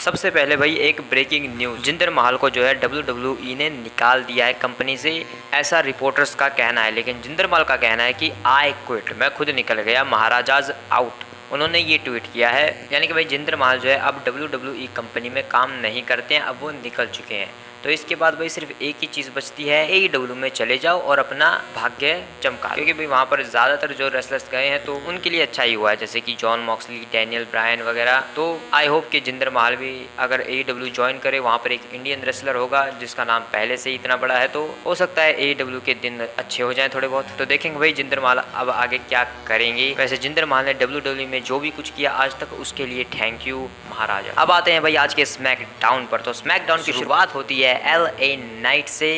सबसे पहले भाई एक ब्रेकिंग न्यूज, जिंदर महल को जो है WWE ने निकाल दिया है कंपनी से, ऐसा रिपोर्टर्स का कहना है। लेकिन जिंदर महल का कहना है कि आई क्विट, मैं खुद निकल गया, महाराजाज आउट। उन्होंने ये ट्वीट किया है, यानी कि भाई जिंदर महल जो है अब WWE कंपनी में काम नहीं करते हैं, अब वो निकल चुके हैं। तो इसके बाद भाई सिर्फ एक ही चीज़ बचती है, AEW में चले जाओ और अपना भाग्य चमका, क्योंकि भाई वहाँ पर ज़्यादातर जो रेसलर्स गए हैं तो उनके लिए अच्छा ही हुआ है, जैसे कि जॉन मॉक्सली, डैनियल ब्रायन वगैरह। तो आई होप कि जिंदर महल भी अगर AEW ज्वाइन करे, वहाँ पर एक इंडियन रेसलर होगा जिसका नाम पहले से ही इतना बड़ा है, तो हो सकता है AEW के दिन अच्छे हो जाए थोड़े बहुत। तो देखेंगे भाई जिंदर महल अब आगे क्या करेंगे। वैसे जिंदर महल ने WWE में जो भी कुछ किया आज तक, उसके लिए थैंक यू महाराजा। अब आते हैं भाई आज के स्मैकडाउन पर। तो स्मैकडाउन की शुरुआत होती है LA नाइट से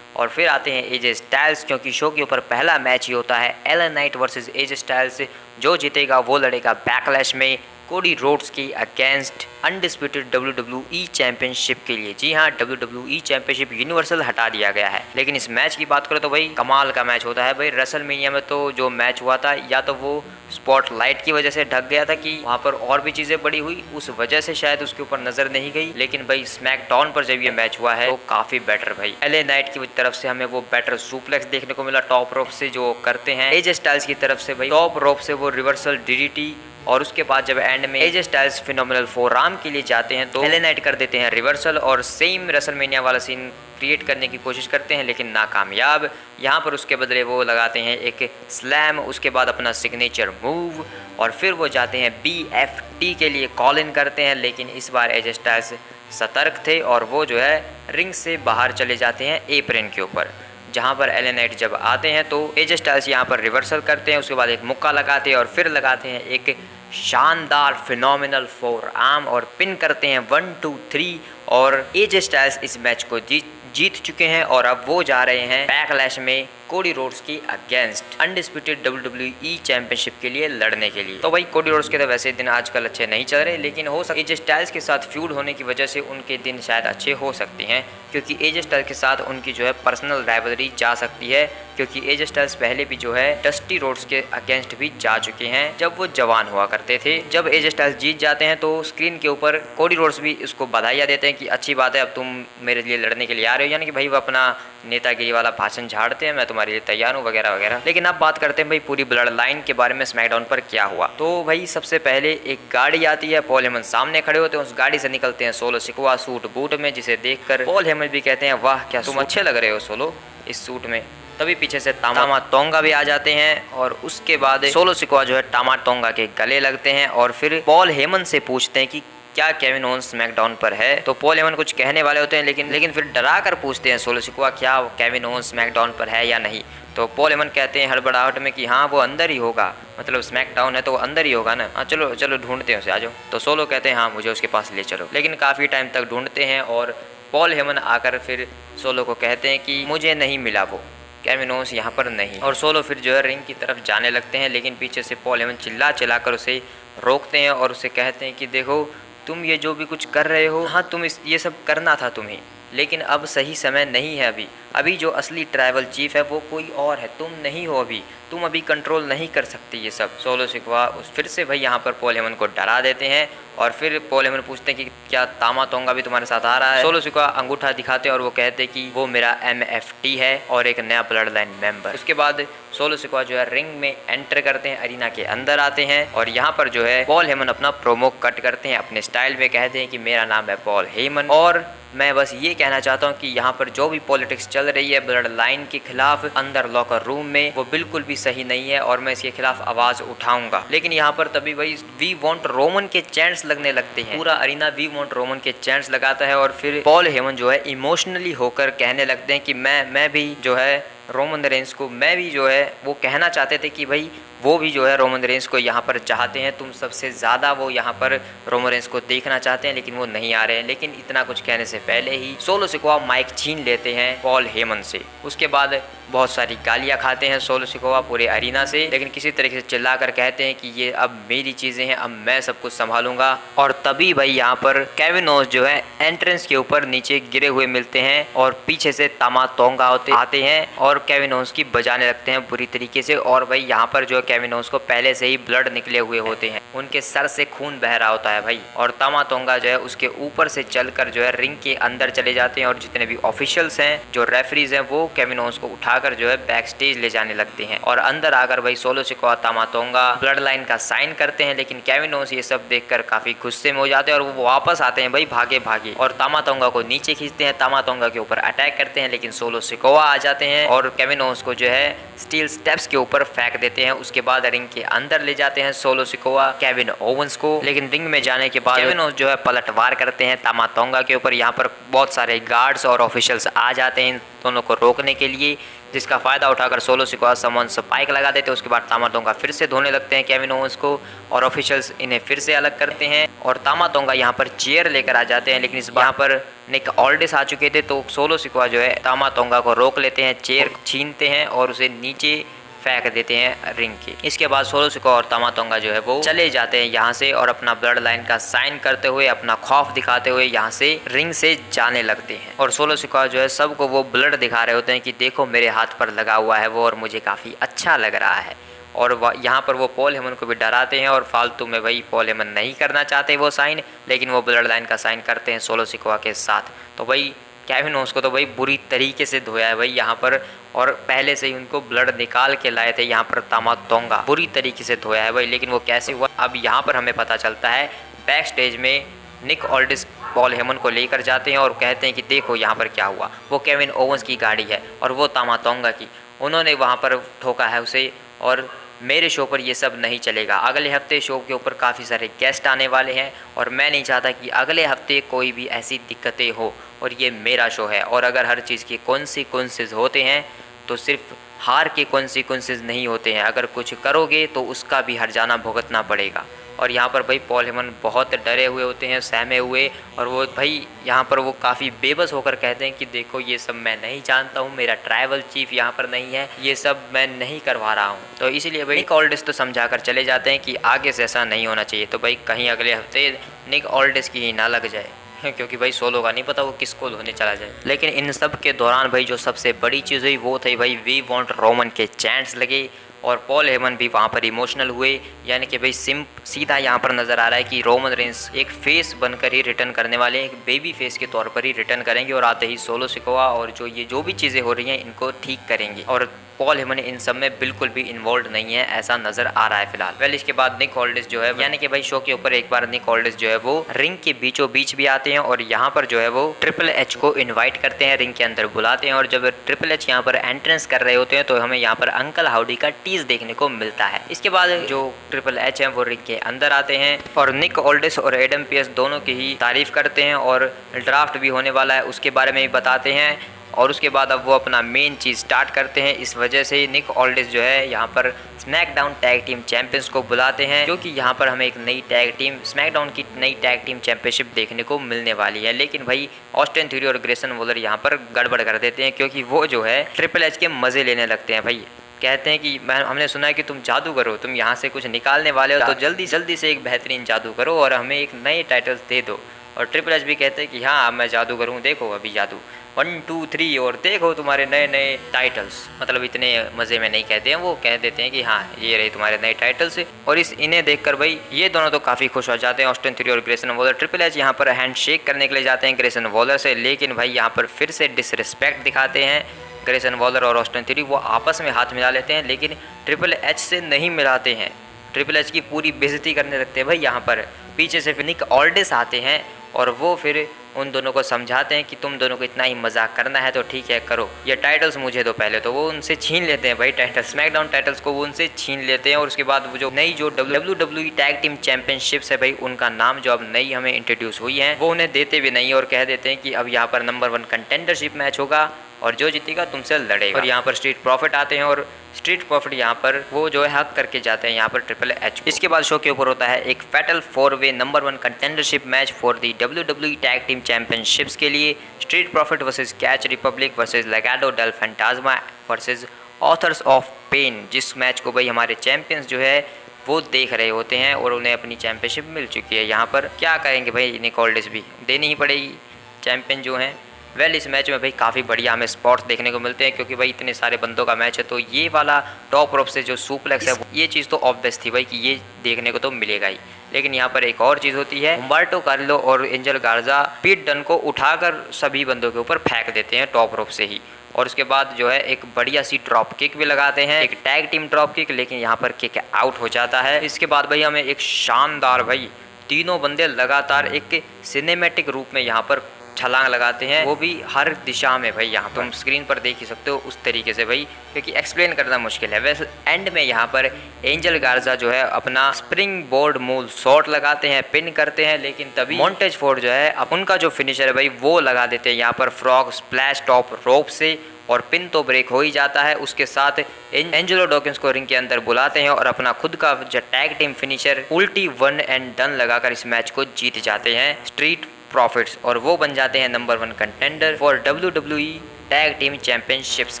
और फिर आते हैं AJ स्टाइल्स, क्योंकि शो के ऊपर पहला मैच ही होता है LA night versus AJ styles. जो जीतेगा वो लड़ेगा बैकलैश में कोडी रोड्स के अगेंस्ट अनडिस्प्यूटेड WWE चैंपियनशिप के लिए। जी हाँ, WWE चैंपियनशिप यूनिवर्सल हटा दिया गया है। लेकिन इस मैच की बात करो तो भाई कमाल का मैच होता है भाई। रेसलमेनिया में तो जो मैच हुआ था, या तो वो स्पॉटलाइट की वजह से ढक गया था कि वहाँ पर और भी चीज़ें बड़ी हुई, उस वजह से शायद उसके ऊपर नजर नहीं गई। लेकिन भाई स्मैकडाउन पर जब ये मैच हुआ है तो काफ़ी बेटर भाई। LA नाइट की तरफ से हमें वो बेटर सुप्लेक्स देखने को मिला टॉप रोप से जो करते हैं। AJ स्टाइल्स की तरफ से भाई टॉप रोप से वो रिवर्सल DDT, और उसके बाद जब एंड में AJ स्टाइल्स फिनोमिनल फोरआर्म के लिए जाते हैं तो LA नाइट कर देते हैं रिवर्सल और सेम रेसलमेनिया वाला सीन क्रिएट करने की कोशिश करते हैं, लेकिन नाकामयाब। यहाँ पर उसके बदले वो लगाते हैं एक स्लैम, उसके बाद अपना सिग्नेचर मूव, और फिर वो जाते हैं BFT के लिए कॉल इन करते हैं। लेकिन इस बार AJ स्टाइल्स सतर्क थे और वो जो है रिंग से बाहर चले जाते हैं एप्रन के ऊपर। जहाँ पर LA नाइट जब आते हैं तो AJ स्टाइल्स यहाँ पर रिवर्सल करते हैं, उसके बाद एक मुक्का लगाते हैं और फिर लगाते हैं एक शानदार फिनोमिनल फोरआर्म और पिन करते हैं 1 2 3। और AJ स्टाइल्स इस मैच को जीत चुके हैं और अब वो जा रहे हैं बैकलैश में कोडी रोड्स की अगेंस्ट अनडिस्प्यूटेड WWE चैंपियनशिप के लिए लड़ने के लिए। तो भाई कोडी रोड्स के तो वैसे दिन आजकल अच्छे नहीं चल रहे, लेकिन हो सकता है AJ स्टाइल्स के साथ फ्यूड होने की वजह से उनके दिन शायद अच्छे हो सकते हैं, क्योंकि AJ स्टाइल्स के साथ उनकी जो है पर्सनल राइवलरी जा सकती है। क्योंकि AJ स्टाइल्स पहले भी जो है डस्टी रोड्स के अगेंस्ट भी जा चुके हैं जब वो जवान हुआ करते थे। जब AJ स्टाइल्स जीत जाते हैं तो स्क्रीन के ऊपर कोडी रोड्स भी उसको बधाइयाँ देते हैं कि अच्छी बात है, अब तुम मेरे लिए लड़ने के लिए आ रहे हो, यानी कि भाई वो अपना नेतागिरी वाला भाषण झाड़ते हैं, मैं तुम्हारे लिए तैयार हूँ वगैरह वगैरह। लेकिन अब बात करते हैं भाई पूरी ब्लड लाइन के बारे में स्मैकडाउन पर क्या हुआ। तो भाई सबसे पहले एक गाड़ी आती है, पॉल हेमन सामने खड़े होते हैं, उस गाड़ी से निकलते हैं सोलो सिकवा सूट बूट में, जिसे देखकर पॉल हेमन भी कहते हैं वाह क्या तुम अच्छे लग रहे हो सोलो इस सूट में। तभी पीछे से तामा तोंगा भी आ जाते हैं और उसके बाद सोलो सिकवा जो है तामा तोंगा के गले लगते हैं और फिर पॉल हेमन से पूछते हैं कि क्या केविन ओवेंस स्मैकडाउन पर है। तो पॉल हेमन कुछ कहने वाले होते हैं, लेकिन फिर डरा कर पूछते हैं सोलो सिकवा क्या केविन ओवेंस स्मैकडाउन पर है या नहीं। तो पॉल हेमन कहते हैं हड़बड़ाहट में कि हाँ वो अंदर ही होगा, मतलब स्मैकडाउन है तो वो अंदर ही होगा ना, हाँ चलो चलो ढूंढते हैं उसे, आ जाओ। तो सोलो कहते हैं हाँ मुझे उसके पास ले चलो। लेकिन काफ़ी टाइम तक ढूंढते हैं और पॉल हेमन आकर फिर सोलो को कहते हैं कि मुझे नहीं मिला वो केविन ओवेंस यहाँ पर नहीं। और सोलो फिर जो है रिंग की तरफ जाने लगते हैं, लेकिन पीछे से पॉल हेमन चिल्ला कर उसे रोकते हैं और उसे कहते हैं कि देखो तुम ये जो भी कुछ कर रहे हो, हाँ तुम ये सब करना था तुम्हें, लेकिन अब सही समय नहीं है। अभी जो असली ट्राइबल चीफ है वो कोई और है, तुम नहीं हो, तुम अभी कंट्रोल नहीं कर सकते ये सब। सोलो सिकवा फिर से भाई यहाँ पर पॉल हेमन को डरा देते हैं और फिर पॉल हेमन पूछते हैं कि क्या तामा तोंगा भी तुम्हारे साथ आ रहा है। सोलो सिकवा अंगूठा दिखाते हैं और वो कहते हैं कि वो मेरा MFT है और एक नया ब्लड लाइन मेंबर। उसके बाद सोलो सिकवा जो है रिंग में एंटर करते हैं, अरीना के अंदर आते हैं और यहाँ पर जो है पॉल हेमन अपना प्रोमो कट करते हैं अपने स्टाइल में, कहते हैं कि मेरा नाम है पॉल हेमन और मैं बस ये कहना चाहता हूँ कि यहाँ पर जो भी पॉलिटिक्स चल रही है ब्लड लाइन के खिलाफ अंदर लॉकर रूम में, वो बिल्कुल भी सही नहीं है और मैं इसके खिलाफ आवाज उठाऊंगा। लेकिन यहाँ पर तभी वही वी वांट रोमन के चैंट्स लगने लगते हैं, पूरा अरीना वी वांट रोमन के चैंट्स लगाता है और फिर पॉल हेमन जो है इमोशनली होकर कहने लगते हैं कि मैं भी जो है रोमन रेंस को, मैं भी जो है वो कहना चाहते थे कि भाई वो भी जो है रोमन रेंस को यहाँ पर चाहते हैं, तुम सबसे ज़्यादा वो यहाँ पर रोमन रेंस को देखना चाहते हैं, लेकिन वो नहीं आ रहे हैं। लेकिन इतना कुछ कहने से पहले ही सोलो सिकवा माइक छीन लेते हैं पॉल हेमन से। उसके बाद बहुत सारी गालियाँ खाते हैं सोलो सिकवा पूरे अरीना से, लेकिन किसी तरीके से चिल्लाकर कहते हैं कि ये अब मेरी चीज़ें हैं, अब मैं सब कुछ संभालूंगा। और तभी भाई यहाँ पर केविन ओवेंस जो है एंट्रेंस के ऊपर नीचे गिरे हुए मिलते हैं और पीछे से तामा तोंगा आते हैं और और केविन ओवेंस की बजाने लगते हैं बुरी तरीके से। और भाई यहाँ पर जो है केविन ओवेंस को पहले से ही ब्लड निकले हुए होते हैं, उनके सर से खून बह रहा होता है भाई। और तामा तोंगा जो है उसके ऊपर से चलकर जो है रिंग के अंदर चले जाते हैं और जितने भी ऑफिशियल्स हैं, जो रेफरीज हैं, वो केविन ओवेंस को उठाकर जो है बैक स्टेज ले जाने लगते हैं। और अंदर आकर भाई सोलो सिकोआ, तामा तोंगा ब्लड लाइन का साइन करते हैं, लेकिन केविन ओवेंस ये सब देखकर काफी गुस्से में हो जाते हैं और वो वापस आते हैं भाई भागे भागे और तामा तोंगा को नीचे खींचते हैं, तामा तोंगा के ऊपर अटैक करते हैं, लेकिन सोलो सिकोआ आ जाते हैं और केविन ओवेंस को जो है स्टील स्टेप्स के ऊपर फेंक देते हैं। उसके बाद रिंग के अंदर ले जाते हैं सोलो सिकोआ केविन ओवेंस को, लेकिन रिंग में जाने के बाद केविन ओवेंस जो है पलटवार करते हैं तामा तोंगा के ऊपर। यहाँ पर बहुत सारे गार्ड्स और ऑफिशियल्स आ जाते हैं इन दोनों को रोकने के लिए, जिसका फायदा उठाकर सोलो सिकोआ समन स्पाइक लगा देते हैं। उसके बाद तामा तोंगा फिर से धोने लगते हैं केविन ओवेंस को और ऑफिशियल्स इन्हें फिर से अलग करते हैं और तामा तोंगा यहाँ पर चेयर लेकर आ जाते हैं, लेकिन इस बार यहाँ पर निक ऑल्डिस आ चुके थे, तो सोलो सिकोआ जो है तामा तोंगा को रोक लेते हैं, चेयर छीनते हैं और उसे नीचे फेंक देते हैं रिंग के। इसके बाद सोलो सिकोआ और तामा तोंगा जो है वो चले जाते हैं यहाँ से और अपना ब्लड लाइन का साइन करते हुए, अपना खौफ दिखाते हुए यहाँ से रिंग से जाने लगते हैं। और सोलो सिकोआ जो है सबको वो ब्लड दिखा रहे होते हैं कि देखो मेरे हाथ पर लगा हुआ है वो और मुझे काफ़ी अच्छा लग रहा है। और यहाँ पर वो पॉल हेमन को भी डराते हैं और फालतू में भाई पॉल हेमन नहीं करना चाहते वो साइन, लेकिन वो ब्लड लाइन का साइन करते हैं सोलो सिकोआ के साथ। तो भाई केविन ओवेंस को तो भाई बुरी तरीके से धोया है भाई यहाँ पर, और पहले से ही उनको ब्लड निकाल के लाए थे यहाँ पर तामा तोंगा, बुरी तरीके से धोया है भाई। लेकिन वो कैसे हुआ अब यहाँ पर हमें पता चलता है। बैक स्टेज में निक ऑल्डिस पॉल हेमन को लेकर जाते हैं और कहते हैं कि देखो यहाँ पर क्या हुआ, वो केविन ओवेंस की गाड़ी है और वो तामा तोंगा की, उन्होंने वहाँ पर ठोका है उसे और मेरे शो पर ये सब नहीं चलेगा। अगले हफ्ते शो के ऊपर काफ़ी सारे गेस्ट आने वाले हैं और मैं नहीं चाहता कि अगले हफ्ते कोई भी ऐसी दिक्कतें हो, और ये मेरा शो है और अगर हर चीज़ के कॉन्सिक्वेंसेस होते हैं तो सिर्फ हार के कॉन्सिक्वेंसेस नहीं होते हैं, अगर कुछ करोगे तो उसका भी हर्जाना भुगतना पड़ेगा। और यहाँ पर भाई पॉल हेमन बहुत डरे हुए होते हैं, सहमे हुए, और वो भाई यहाँ पर वो काफ़ी बेबस होकर कहते हैं कि देखो ये सब मैं नहीं जानता हूँ, मेरा ट्राइबल चीफ यहाँ पर नहीं है, ये सब मैं नहीं करवा रहा हूँ। तो इसीलिए भाई निक ऑल्डिस तो समझा कर चले जाते हैं कि आगे से ऐसा नहीं होना चाहिए। तो भाई कहीं अगले हफ्ते निक ऑल्डिस की ही ना लग जाए, क्योंकि भाई सोलो का नहीं पता वो किसको धोने चला जाए। लेकिन इन सब के दौरान भाई जो सबसे बड़ी चीज़ हुई वो थी भाई वी वांट रोमन के चैंट्स लगे और पॉल हेमन भी वहाँ पर इमोशनल हुए। यानी कि भाई सीधा यहाँ पर नज़र आ रहा है कि रोमन रेंस एक फेस बनकर ही रिटर्न करने वाले, एक बेबी फेस के तौर पर ही रिटर्न करेंगे और आते ही सोलो सिकोआ और जो भी चीज़ें हो रही हैं इनको ठीक करेंगे। और पॉल हेमन इन सब में बिल्कुल भी इन्वॉल्व नहीं है, ऐसा नजर आ रहा है फिलहाल। वेल इसके बाद निक ऑल्डिस जो है, यानी कि भाई शो के ऊपर एक बार निक ऑल्डिस जो है वो रिंग के बीचों बीच भी आते हैं और यहाँ पर जो है वो ट्रिपल एच को इनवाइट करते हैं, रिंग के अंदर बुलाते हैं। और जब ट्रिपल एच यहाँ पर एंट्रेंस कर रहे होते हैं तो हमें यहाँ पर अंकल हाउडी का टीज देखने को मिलता है। इसके बाद जो ट्रिपल एच है वो रिंग के अंदर आते हैं और निक ऑल्डिस और एडम पियर्स दोनों की ही तारीफ करते हैं और ड्राफ्ट भी होने वाला है उसके बारे में भी बताते हैं। और उसके बाद अब वो अपना मेन चीज़ स्टार्ट करते हैं। इस वजह से निक ऑल्डिस जो है यहाँ पर स्मैकडाउन टैग टीम चैंपियंस को बुलाते हैं, क्योंकि यहाँ पर हमें एक नई टैग टीम, स्मैकडाउन की नई टैग टीम चैंपियनशिप देखने को मिलने वाली है। लेकिन भाई ऑस्टिन थ्योरी और ग्रेसन वॉलर यहाँ पर गड़बड़ कर देते हैं, क्योंकि वो जो है ट्रिपल एच के मज़े लेने लगते हैं। भाई कहते हैं कि हमने सुना है कि तुम जादू करो, तुम यहाँ से कुछ निकालने वाले हो, तो जल्दी जल्दी से एक बेहतरीन जादू करो और हमें एक नए टाइटल्स दे दो। और ट्रिपल एच भी कहते हैं कि हाँ मैं जादू करूँ, देखो अभी जादू 1 2 3 और देखो तुम्हारे नए नए टाइटल्स। मतलब इतने मज़े में नहीं कहते हैं, वो कह देते हैं कि हाँ ये रहे तुम्हारे नए टाइटल्स। और इन्हें देखकर भाई ये दोनों तो काफ़ी खुश हो जाते हैं, ऑस्टिन थ्योरी और ग्रेसन वॉलर। ट्रिपल एच यहाँ पर हैंड शेक करने के लिए जाते हैं ग्रेसन वॉलर से, लेकिन भाई यहाँ पर फिर से डिसरिस्पेक्ट दिखाते हैं ग्रेसन वॉलर और ऑस्टिन थ्योरी। वो आपस में हाथ मिला लेते हैं लेकिन ट्रिपल एच से नहीं मिलाते हैं, ट्रिपल एच की पूरी बेइज्जती करने लगते हैं भाई। यहाँ पर पीछे से फिर निक ऑल्डिस आते हैं और वो फिर उन दोनों को समझाते हैं कि तुम दोनों को इतना ही मजाक करना है तो ठीक है करो, ये टाइटल्स मुझे दो पहले। तो वो उनसे छीन लेते हैं भाई टाइटल, स्मैकडाउन टाइटल्स को वो उनसे छीन लेते हैं। और उसके बाद वो जो नई जो WWE टैग टीम चैंपियनशिप्स है भाई, उनका नाम जो अब नई हमें इंट्रोड्यूस हुई है वो उन्हें देते भी नहीं और कह देते हैं कि अब यहाँ पर नंबर 1 कंटेंडरशिप मैच होगा और जो जीतेगा तुमसे लड़ेगा। और यहाँ पर स्ट्रीट प्रॉफिट आते हैं और स्ट्रीट प्रॉफिट यहाँ पर वो जो है हक करके जाते हैं यहाँ पर ट्रिपल एच। इसके बाद शो के ऊपर होता है एक फैटल 4-वे number 1 contendership match for the WWE tag team championships के लिए। Street Profit versus Catch Republic versus Legado del Fantasma versus Authors of Pain, जिस मैच को भाई हमारे चैंपियंस जो है वो देख रहे होते हैं और उन्हें अपनी चैंपियनशिप मिल चुकी है। यहाँ पर क्या करेंगे भाई, निक ऑल्डिस भी देनी ही पड़ेगी, चैंपियन जो हैं वेल इस मैच में भाई काफ़ी बढ़िया हमें स्पॉट्स देखने को मिलते हैं, क्योंकि भाई इतने सारे बंदों का मैच है तो ये वाला टॉप रोप से जो सुप्लेक्स है ये चीज़ तो ऑब्वियस थी भाई कि ये देखने को तो मिलेगा ही। लेकिन यहाँ पर एक और चीज़ होती है, हुम्बर्टो कार्लो और एंजल गार्जा पीट डन को उठाकर सभी बंदों के ऊपर फेंक देते हैं टॉप रोप से ही, और उसके बाद जो है एक बढ़िया सी ड्रॉप किक भी लगाते हैं, एक टैग टीम ड्रॉप किक, लेकिन यहाँ पर किक आउट हो जाता है। इसके बाद भाई हमें एक शानदार भाई तीनों बंदे लगातार एक सिनेमैटिक रूप में यहाँ पर छलांग लगाते हैं, वो भी हर दिशा में भाई। यहाँ तुम स्क्रीन पर देख ही सकते हो उस तरीके से भाई, क्योंकि एक्सप्लेन करना मुश्किल है। वैसे एंड में यहाँ पर एंजल गार्जा जो है अपना स्प्रिंग बोर्ड मूल शॉट लगाते हैं, पिन करते हैं, लेकिन तभी मॉन्टेज फोर्ड जो है उनका जो फिनिशर है भाई वो लगा देते हैं यहाँ पर फ्रॉग स्प्लैश टॉप रोप से, और पिन तो ब्रेक हो ही जाता है। उसके साथ एंजेलो डॉकिंस को रिंग के अंदर बुलाते हैं और अपना खुद का जो टैग टीम फिनिशर उल्टी 1 एंड डन लगाकर इस मैच को जीत जाते हैं स्ट्रीट प्रॉफिट्स, और वो बन जाते हैं number 1 contender for WWE tag team championships.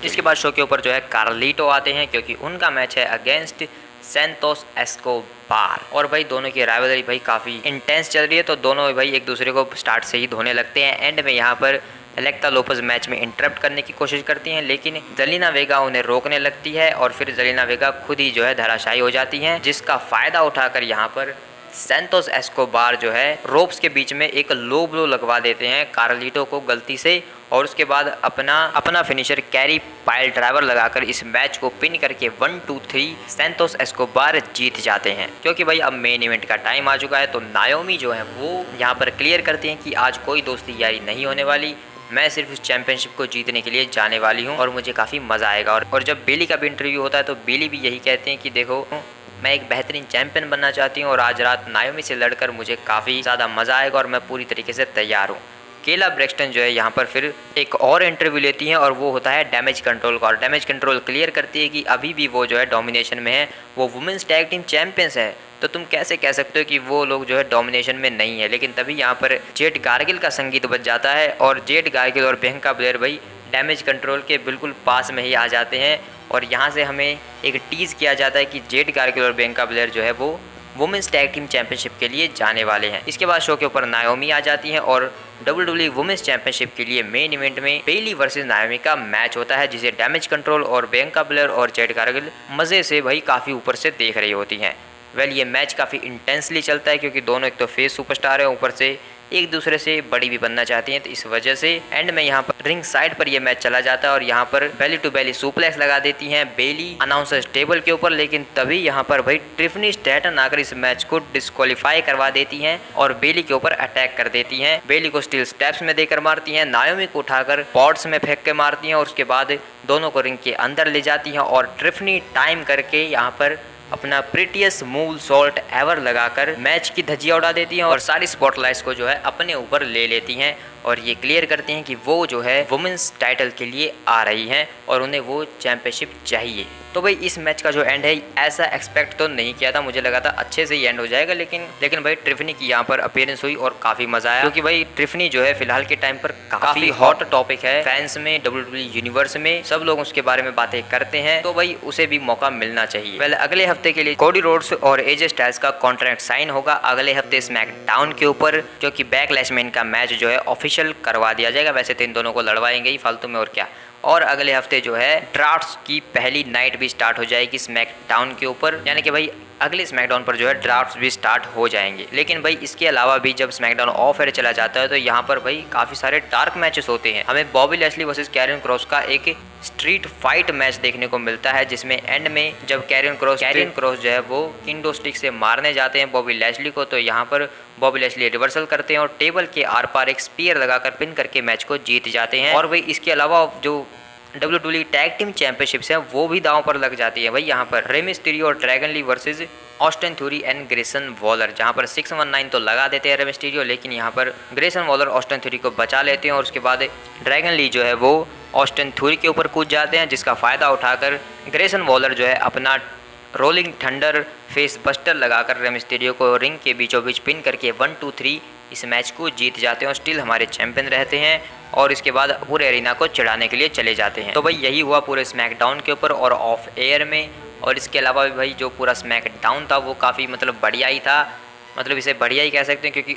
इसके बाद शो के ऊपर जो है कार्लिटो आते हैं, क्योंकि उनका मैच है अगेंस्ट सैंतोस एस्कोबार, और भाई दोनों की राइवलरी भाई काफ़ी इंटेंस चल रही है, तो दोनों भाई एक दूसरे को स्टार्ट से ही धोने लगते हैं। एंड में यहाँ पर एलेक्टा लोपेज मैच में इंटरप्ट करने की कोशिश करती हैं, लेकिन जेलिना वेगा उन्हें रोकने लगती है, और फिर जेलिना वेगा खुद ही जो है धराशायी हो जाती हैं, जिसका फ़ायदा उठाकर यहाँ पर सैंतोस एस्कोबार जो है रोप्स के बीच में एक लो ब्लो लगवा देते हैं कार्लिटो को गलती से, और उसके बाद अपना फिनिशर कैरी पाइल ड्राइवर लगाकर इस मैच को पिन करके 1-2-3 सैंतोस एस्कोबार जीत जाते हैं। क्योंकि भाई अब मेन इवेंट का टाइम आ चुका है, तो नायोमी जो है वो यहाँ पर क्लियर करती हैं कि आज कोई दोस्ती यारी नहीं होने वाली, मैं सिर्फ इस चैंपियनशिप को जीतने के लिए जाने वाली हूँ और मुझे काफ़ी मज़ा आएगा। और जब बेली का भी इंटरव्यू होता है तो बेली भी यही कहते हैं कि देखो मैं एक बेहतरीन चैंपियन बनना चाहती हूँ और आज रात नायोमी से लड़कर मुझे काफ़ी ज़्यादा मज़ा आएगा और मैं पूरी तरीके से तैयार हूँ। केला ब्रेक्सटन जो है यहाँ पर फिर एक और इंटरव्यू लेती हैं और वो होता है डैमेज कंट्रोल का, और डैमेज कंट्रोल क्लियर करती है कि अभी भी वो जो है डोमिनेशन में है, वो वुमेंस टैग टीम चैंपियंस है, तो तुम कैसे कह सकते हो कि वो लोग जो है डोमिनेशन में नहीं है। लेकिन तभी यहाँ पर जेट गार्गिल का संगीत बज जाता है और जेट गार्गिल और बियांका ब्लेयर भाई डैमेज कंट्रोल के बिल्कुल पास में ही आ जाते हैं, और यहाँ से हमें एक टीज़ किया जाता है कि जेट गार्गिल और बियांका ब्लेयर जो है वो वुमेंस टैग टीम चैंपियनशिप के लिए जाने वाले हैं। इसके बाद शो के ऊपर नायोमी आ जाती हैं और WWE वुमेंस चैंपियनशिप के लिए मेन इवेंट में बेली वर्सेस नायोमी का मैच होता है, जिसे डैमेज कंट्रोल और बियांका ब्लेयर और जेट गार्गिल मज़े से भाई काफ़ी ऊपर से देख रही होती हैं। वेल ये मैच काफ़ी इंटेंसली चलता है, क्योंकि दोनों एक तो फेस सुपरस्टार है, ऊपर से एक दूसरे से बड़ी भी बनना चाहती हैं, तो इस वजह से एंड में यहाँ पर रिंग साइड पर ये मैच चला जाता है और यहाँ पर बेली टू बेली सुप्लेक्स लगा देती हैं बेली अनाउंसर्स टेबल के ऊपर। लेकिन तभी यहाँ पर भाई ट्रिफनी स्टैटन आकर इस मैच को डिस्क्वालीफाई करवा देती हैं और बेली के ऊपर अटैक कर देती हैं। बेली को स्टील स्टेप्स में देकर मारती हैं, नायोमी को उठाकर पॉट्स में फेंक के मारती हैं और उसके बाद दोनों को रिंग के अंदर ले जाती हैं और ट्रिफनी टाइम करके यहाँ पर अपना प्रीटियस मूव सॉल्ट एवर लगाकर मैच की धज्जियां उड़ा देती हैं और सारी स्पॉटलाइट्स को जो है अपने ऊपर ले लेती हैं और ये क्लियर करती हैं कि वो जो है वुमेन्स टाइटल के लिए आ रही हैं और उन्हें वो चैंपियनशिप चाहिए। तो भाई इस मैच का जो एंड है ऐसा एक्सपेक्ट तो नहीं किया था, मुझे लगा था अच्छे से ही एंड हो जाएगा, लेकिन भाई ट्रिफनी की यहाँ पर अपीयरेंस हुई और काफ़ी मज़ा आया, क्योंकि भाई ट्रिफनी जो है फिलहाल के टाइम पर काफ़ी हॉट टॉपिक है फैंस में, WWE यूनिवर्स में सब लोग उसके बारे में बातें करते हैं, तो भाई उसे भी मौका मिलना चाहिए। पहले अगले हफ्ते के लिए कोडी रोड्स और एजे स्टाइल्स का कॉन्ट्रैक्ट साइन होगा अगले हफ्ते स्मैकडाउन के ऊपर, जो कि बैकलैश में इनका मैच जो है ऑफिशियल करवा दिया जाएगा। वैसे तो इन दोनों को लड़वाएंगे ही फालतू में और क्या। और अगले हफ्ते जो है ड्राफ्ट्स की पहली नाइट भी स्टार्ट हो जाएगी स्मैकडाउन के ऊपर, यानी कि भाई अगले स्मैकडाउन पर जो है ड्राफ्ट्स भी स्टार्ट हो जाएंगे। लेकिन भाई इसके अलावा भी जब स्मैकडाउन ऑफ एयर चला जाता है तो यहाँ पर भाई काफ़ी सारे डार्क मैचेस होते हैं। हमें Bobby Lashley versus Karrion Kross का एक स्ट्रीट फाइट मैच देखने को मिलता है, जिसमें एंड में जब कैरियन क्रॉस जो है वो किंडो स्टिक से मारने जाते हैं बॉबी लैशली को, तो यहाँ पर बॉबी लैशली रिवर्सल करते हैं और टेबल के आर पार एक स्पीयर लगाकर पिन करके मैच को जीत जाते हैं। और भाई इसके अलावा जो WWE टैग टीम चैंपियनशिप्स हैं वो भी दांव पर लग जाती है भाई यहाँ पर रे मिस्टीरियो और Dragon Lee versus Austin Theory and Grayson Waller, जहाँ पर 619 तो लगा देते हैं रे मिस्टीरियो, लेकिन यहाँ पर ग्रेसन वॉलर ऑस्टिन थ्योरी को बचा लेते हैं और उसके बाद ड्रैगन ली जो है वो ऑस्टिन थ्योरी के ऊपर कूद जाते हैं, जिसका फ़ायदा उठाकर ग्रेसन वॉलर जो है अपना रोलिंग थंडर फेस बस्टर लगाकर रे मिस्टीरियो को रिंग के बीचों बीच पिन करके 1-2-3 इस मैच को जीत जाते हैं और स्टिल हमारे चैंपियन रहते हैं और इसके बाद पूरे एरिना को चढ़ाने के लिए चले जाते हैं। तो भाई यही हुआ पूरे स्मैकडाउन के ऊपर और ऑफ एयर में। और इसके अलावा भी भाई जो पूरा स्मैकडाउन था वो काफ़ी मतलब बढ़िया ही था, मतलब इसे बढ़िया ही कह सकते हैं, क्योंकि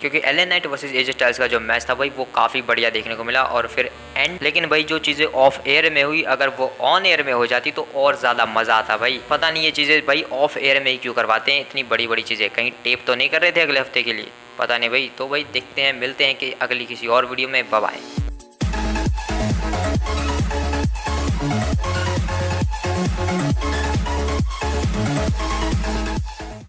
क्योंकि LA night versus AJ Styles का जो मैच था भाई वो काफ़ी बढ़िया देखने को मिला और फिर एंड, लेकिन भाई जो चीज़ें ऑफ एयर में हुई अगर वो ऑन एयर में हो जाती तो और ज़्यादा मज़ा आता भाई। पता नहीं ये चीज़ें भाई ऑफ एयर में ही क्यों करवाते हैं इतनी बड़ी बड़ी चीज़ें, कहीं टेप तो नहीं कर रहे थे अगले हफ्ते के लिए, पता नहीं भाई। तो भाई देखते हैं, मिलते हैं कि अगली किसी और वीडियो में। Bye bye.